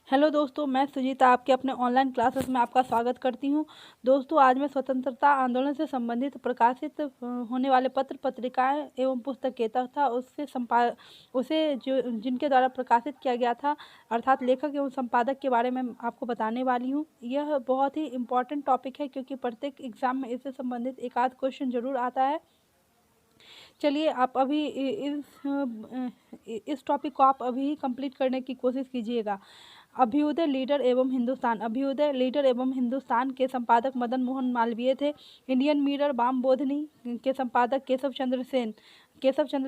Hello दोस्तों, मैं सुजीता आपके अपने ऑनलाइन क्लासेस में आपका स्वागत करती हूं। दोस्तों, आज मैं स्वतंत्रता आंदोलन से संबंधित प्रकाशित होने वाले पत्र पत्रिकाएं एवं पुस्तकें तथा उसे जो जिनके द्वारा प्रकाशित किया गया था अर्थात लेखक एवं संपादक के बारे में आपको बताने वाली हूं। यह बहुत ही इम्पोर्टेंट टॉपिक है क्योंकि प्रत्येक एग्जाम में इससे संबंधित एक आध क्वेश्चन जरूर आता है। चलिए, आप अभी इस टॉपिक को आप अभी कंप्लीट करने की कोशिश कीजिएगा। अभ्युदय लीडर एवं हिंदुस्तान। अभ्युदय लीडर एवं हिंदुस्तान के संपादक मदन मोहन मालवीय थे। इंडियन मिरर वाम बोधनी के संपादक केशव चंद्र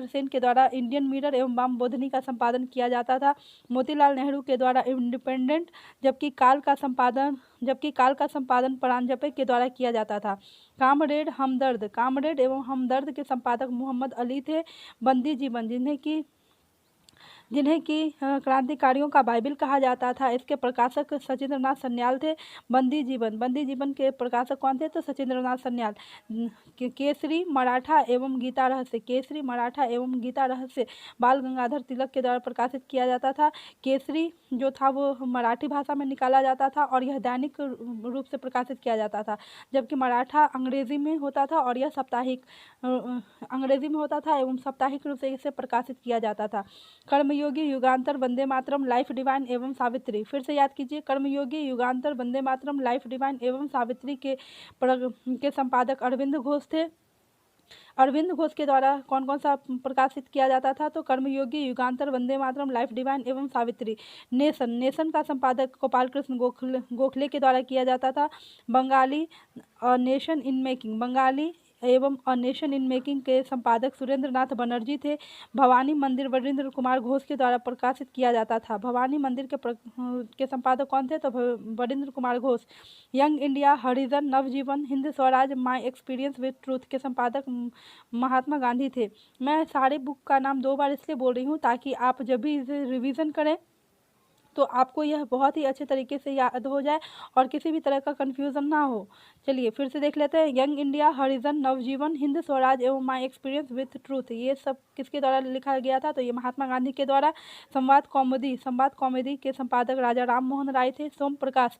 सेन के द्वारा इंडियन मिरर एवं वाम बोधनी का संपादन किया जाता था। मोतीलाल नेहरू के द्वारा इंडिपेंडेंट जबकि काल का संपादन परांजपे के द्वारा किया जाता था। कामरेड एवं हमदर्द के संपादक मोहम्मद अली थे। बंदी जीवन जिन्हें कि क्रांतिकारियों का बाइबिल कहा जाता था, इसके प्रकाशक सचिंद्रनाथ सन्याल थे। बंदी जीवन के प्रकाशक कौन थे? तो सचिंद्रनाथ सन्याल। केसरी मराठा एवं गीता रहस्य बाल गंगाधर तिलक के द्वारा प्रकाशित किया जाता था। केसरी जो था वो मराठी भाषा में निकाला जाता था और यह दैनिक रूप से प्रकाशित किया जाता था, जबकि मराठा अंग्रेजी में होता था और यह एवं साप्ताहिक रूप से इसे प्रकाशित किया जाता था। कर्मयोगी, युगांतर, वंदे मातरम, लाइफ डिवाइन एवं सावित्री। फिर से याद कीजिए, कर्मयोगी, युगांतर, वंदे मातरम, लाइफ डिवाइन एवं सावित्री के संपादक अरविंद घोष थे। अरविंद घोष के द्वारा कौन कौन सा प्रकाशित किया जाता था? तो कर्मयोगी, युगांतर, वंदे मातरम, लाइफ डिवाइन एवं सावित्री। नेशन का संपादक गोपाल कृष्ण गोखले के द्वारा किया जाता था। बंगाली नेशन इन मेकिंग के संपादक सुरेंद्र नाथ बनर्जी थे। भवानी मंदिर वरिंद्र कुमार घोष के द्वारा प्रकाशित किया जाता था। भवानी मंदिर के संपादक कौन थे? तो Varindra Kumar Ghosh. Young India, Harijan, Navjivan, Hind Swaraj, my experience with truth के संपादक महात्मा गांधी थे। मैं सारे बुक का नाम 2 बार इसलिए बोल रही हूँ ताकि आप जब भी इसे रिवीजन करें तो आपको यह बहुत ही अच्छे तरीके से याद हो जाए और किसी भी तरह का कन्फ्यूज़न ना हो। चलिए फिर से देख लेते हैं। यंग इंडिया, हरिजन, नवजीवन, हिंद स्वराज एवं माई एक्सपीरियंस विथ ट्रूथ, ये सब किसके द्वारा लिखा गया था? तो ये महात्मा गांधी के द्वारा। संवाद कौमुदी के संपादक राजा राम मोहन राय थे। सोम प्रकाश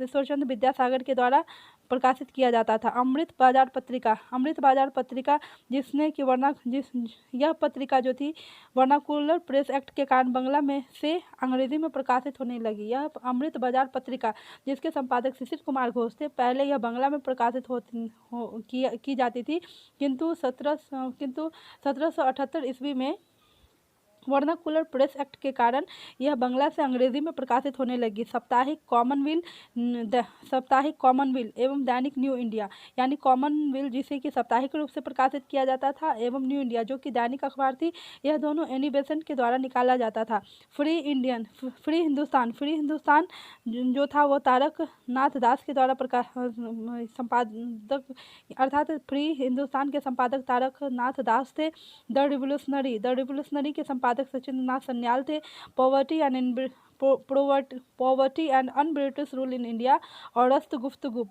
ईश्वरचंद्र विद्यासागर के द्वारा प्रकाशित किया जाता था। अमृत बाजार पत्रिका जिसने कि यह पत्रिका जो थी वर्नाकुलर प्रेस एक्ट के कारण बंगला में से अंग्रेजी में प्रकाशित होने लगी। यह अमृत बाजार पत्रिका जिसके संपादक शिशिर कुमार घोष थे, पहले यह बंगला में प्रकाशित की जाती थी, किंतु 1778 ईस्वी में वर्नाकुलर प्रेस एक्ट के कारण यह बंगला से अंग्रेजी में प्रकाशित होने लगी। साप्ताहिक कॉमनविल एवं दैनिक न्यू इंडिया, यानी कॉमनविल जिसे कि साप्ताहिक रूप से प्रकाशित किया जाता था एवं न्यू इंडिया जो कि दैनिक अखबार थी, यह दोनों एनी बेसेंट के द्वारा निकाला जाता था। फ्री हिंदुस्तान जो था वो तारक नाथ दास के द्वारा संपादक अर्थात फ्री हिंदुस्तान के संपादक तारक नाथ दास थे। द रिवोल्यूशनरी के संपादक सचिंद्रनाथ सन्याल थे। Poverty and un British rule in India और रस्त गुफ्तगू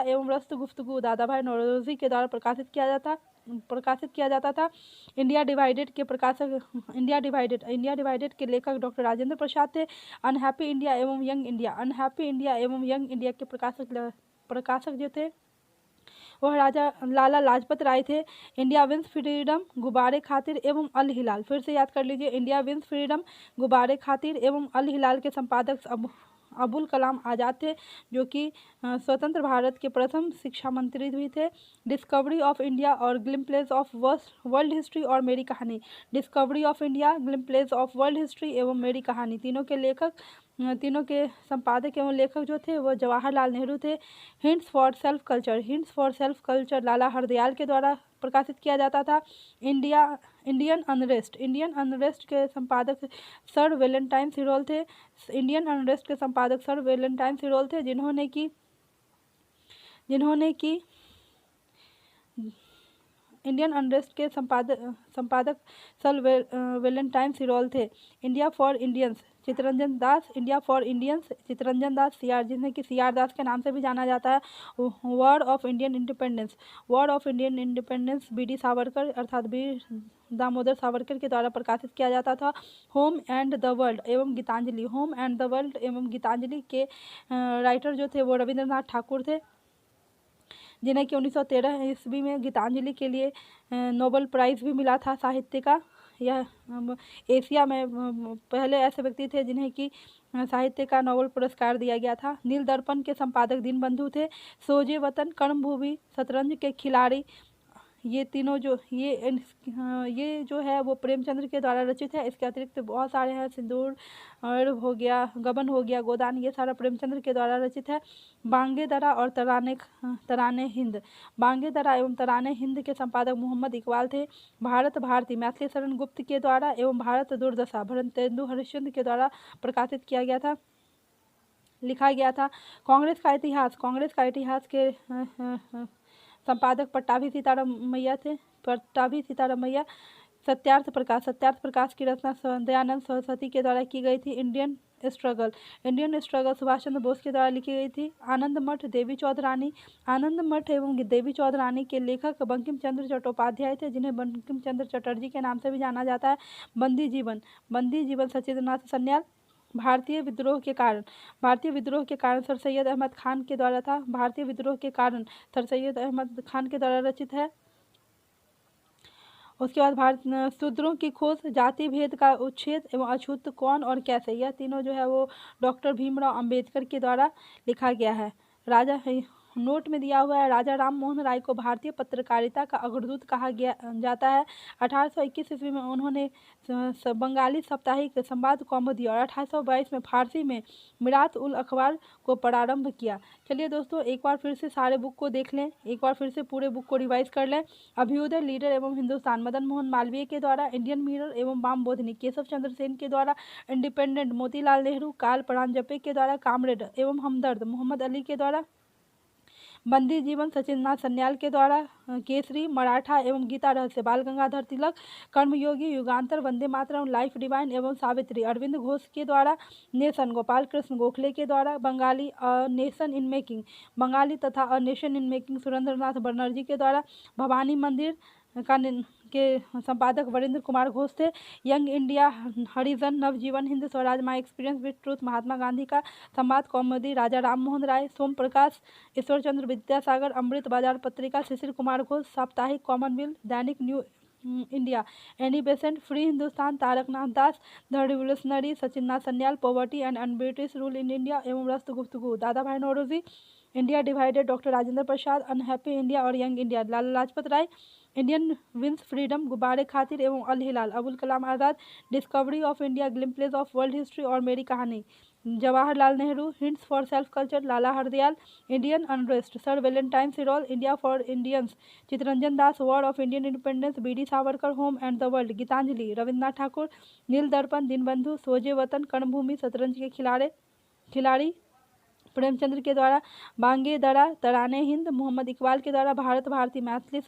एवं रस्त गुफ्तगू दादा भाई नौरोजी के द्वारा प्रकाशित किया जाता था। इंडिया डिवाइडेड के लेखक डॉक्टर राजेंद्र प्रसाद थे। अनहैप्पी इंडिया एवं यंग इंडिया के प्रकाशक जो थे वह राजा लाला लाजपत राय थे। India wins freedom, Ghubar Khatir एवं अल हिलाल। फिर से याद कर लीजिए, India wins freedom, Ghubar Khatir एवं अल हिलाल के संपादक अबुल कलाम आज़ाद थे, जो कि स्वतंत्र भारत के प्रथम शिक्षा मंत्री भी थे। डिस्कवरी ऑफ इंडिया और ग्लिम्प्सेस ऑफ वर्ल्ड हिस्ट्री और Meri Kahani. Discovery of India, glimpses of world history एवं मेरी कहानी, तीनों के संपादक एवं लेखक जो थे वो जवाहरलाल नेहरू थे। Hints for self culture Lala Hardayal के द्वारा प्रकाशित किया जाता था। इंडियन अनरेस्ट के संपादक सर वेलेंटाइन सिरोल थे। जिन्होंने की इंडियन अनरेस्ट के संपादक सर वेलेंटाइन सिरोल थे। India for Indians Chittaranjan Das, India for Indians Chittaranjan Das CR, जिन्हें कि सीआर दास के नाम से भी जाना जाता है। War of Indian independence BD Savarkar अर्थात वीर दामोदर सावरकर के द्वारा प्रकाशित किया जाता था। होम एंड द वर्ल्ड एवं गीतांजलि के राइटर जो थे वो रविंद्रनाथ ठाकुर थे, जिन्हें कि 1913 ईस्वी में गीतांजलि के लिए नोबेल प्राइज़ भी मिला था साहित्य का। यह एशिया में पहले ऐसे व्यक्ति थे जिन्हें कि साहित्य का नोबेल पुरस्कार दिया गया था। नील दर्पण के संपादक दीनबंधु थे। सोजे वतन, कर्मभूमि, शतरंज के खिलाड़ी, ये तीनों ये जो है वो प्रेमचंद्र के द्वारा रचित है। इसके अतिरिक्त बहुत सारे हैं, सिंदूर और हो गया, गबन हो गया, गोदान, ये सारा प्रेमचंद्र के द्वारा रचित है। बांगे दरा और तराने हिंद, बांगे दरा एवं तराने हिंद के संपादक मोहम्मद इकबाल थे। भारत भारती मैथिली शरण गुप्त के द्वारा एवं भारत दुर्दशा भरतेंदु हरिश्चंद्र के द्वारा प्रकाशित किया गया था, लिखा गया था। कांग्रेस का इतिहास के संपादक पट्टाभी सीतारामैया थे। सत्यार्थ प्रकाश की रचना दयानंद सरस्वती के द्वारा की गई थी। इंडियन स्ट्रगल सुभाष चंद्र बोस के द्वारा लिखी गई थी। आनंद मठ एवं देवी चौधरानी के लेखक बंकिम चंद्र चट्टोपाध्याय थे, जिन्हें बंकिम चंद्र चटर्जी के नाम से भी जाना जाता है। बंदी जीवन सचिंद्रनाथ सन्याल। भारतीय विद्रोह के कारण सर सैयद अहमद खान के द्वारा था। भारतीय विद्रोह के कारण सर सैयद अहमद खान के द्वारा रचित है। उसके बाद शूद्रों की खोज, जाति भेद का उच्छेद एवं अछूत कौन और कैसे, यह तीनों जो है वो डॉक्टर भीमराव अंबेडकर के द्वारा लिखा गया है। नोट में दिया हुआ है, राजा राम मोहन राय को भारतीय पत्रकारिता का अग्रदूत कहा जाता है। 1821 ईस्वी में उन्होंने बंगाली साप्ताहिक संवाद कौमुदी और 1822 में फारसी में मिरात उल अखबार को प्रारंभ किया। चलिए दोस्तों, एक बार फिर से सारे बुक को देख लें, एक बार फिर से पूरे बुक को रिवाइज कर लें। अभ्युदय, लीडर एवं हिंदुस्तान मदन मोहन मालवीय के द्वारा। इंडियन मिरर एवं वाम बोधिनी केशव चंद्र सेन के द्वारा। इंडिपेंडेंट मोतीलाल नेहरू काल परांजपे के द्वारा। कामरेड एवं हमदर्द मोहम्मद अली के द्वारा। बंदी जीवन सचिंद्रनाथ सन्याल के द्वारा। केसरी, मराठा एवं गीता रहस्य बाल गंगाधर तिलक। कर्मयोगी, युगांतर, वंदे मातरम, लाइफ डिवाइन एवं सावित्री अरविंद घोष के द्वारा। नेशन, गोपाल कृष्ण गोखले के द्वारा। Bengali, a nation in making Surendranath Banerjee के द्वारा। भवानी मंदिर के संपादक वरिंद्र कुमार घोष थे। Young India, Harijan, Navjivan Hind, Swaraj, my experience with truth, Mahatma Gandhi का संवाद कौमुदी, राजा राम मोहन राय। सोम प्रकाश, ईश्वर चंद्र विद्यासागर, अमृत बाजार पत्रिका, शिशिर कुमार घोष, साप्ताहिक कॉमनवेल्थ, दैनिक new India, Annie Besant, free Hindustan, Taraknath Das, the revolutionary, Sachindranath Sanyal, poverty and unbritish rule in India एवं Rast Guftagu, Dada Bhai Naoroji, India divided, doctor Rajendra Prasad, unhappy India और young India, Lala Lajpat Rai, Indian wins freedom, Ghubar Khatir एवं Al Hilal, Abul Kalam Azad, discovery of India, glimpses of world history और Meri Kahani, Jawaharlal Nehru, hints for self culture, Lala Hardayal, Indian unrest, sir Valentine Chirol, India for Indians, Chittaranjan Das, war of Indian independence, BD Savarkar, home and the world, Gitanjali, Rabindranath Thakur, Neel Darpan, Dinabandhu, सोजे वतन, कर्मभूमि, शतरंज के खिलाड़ी प्रेमचंद्र के द्वारा। बांगे दरा, तराने हिंद, मोहम्मद इकबाल के द्वारा। भारत भारती मैथिली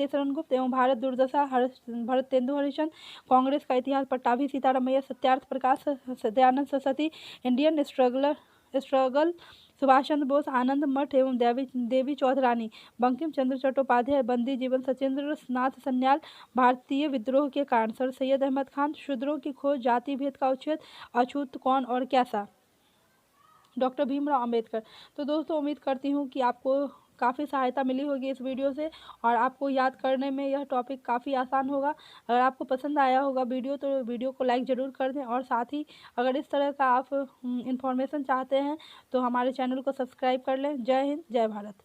शरण गुप्त एवं भारत दुर्दशा भरतेंदु हरिश्चंद्र। कांग्रेस का इतिहास पट्टाभी सीतारामैया। सत्यार्थ प्रकाश दयानंद सरस्वती। Indian struggle Subhash Chandra Bose. आनंद मठ एवं देवी चौधरानी। बंकिम चंद्र चट्टोपाध्याय। बंदी जीवन सचिंद्रनाथ सन्याल। भारतीय विद्रोह के कारण सर सैयद अहमद खान। शूद्रों की खोज, जाति भेद का उच्छेद, अछूत कौन और कैसा, डॉक्टर भीमराव अंबेडकर। तो दोस्तों, उम्मीद करती हूँ कि आपको काफ़ी सहायता मिली होगी इस वीडियो से और आपको याद करने में यह टॉपिक काफ़ी आसान होगा। अगर आपको पसंद आया होगा वीडियो तो वीडियो को लाइक ज़रूर कर दें और साथ ही अगर इस तरह का आप इन्फॉर्मेशन चाहते हैं तो हमारे चैनल को सब्सक्राइब कर लें। जय हिंद, जय भारत।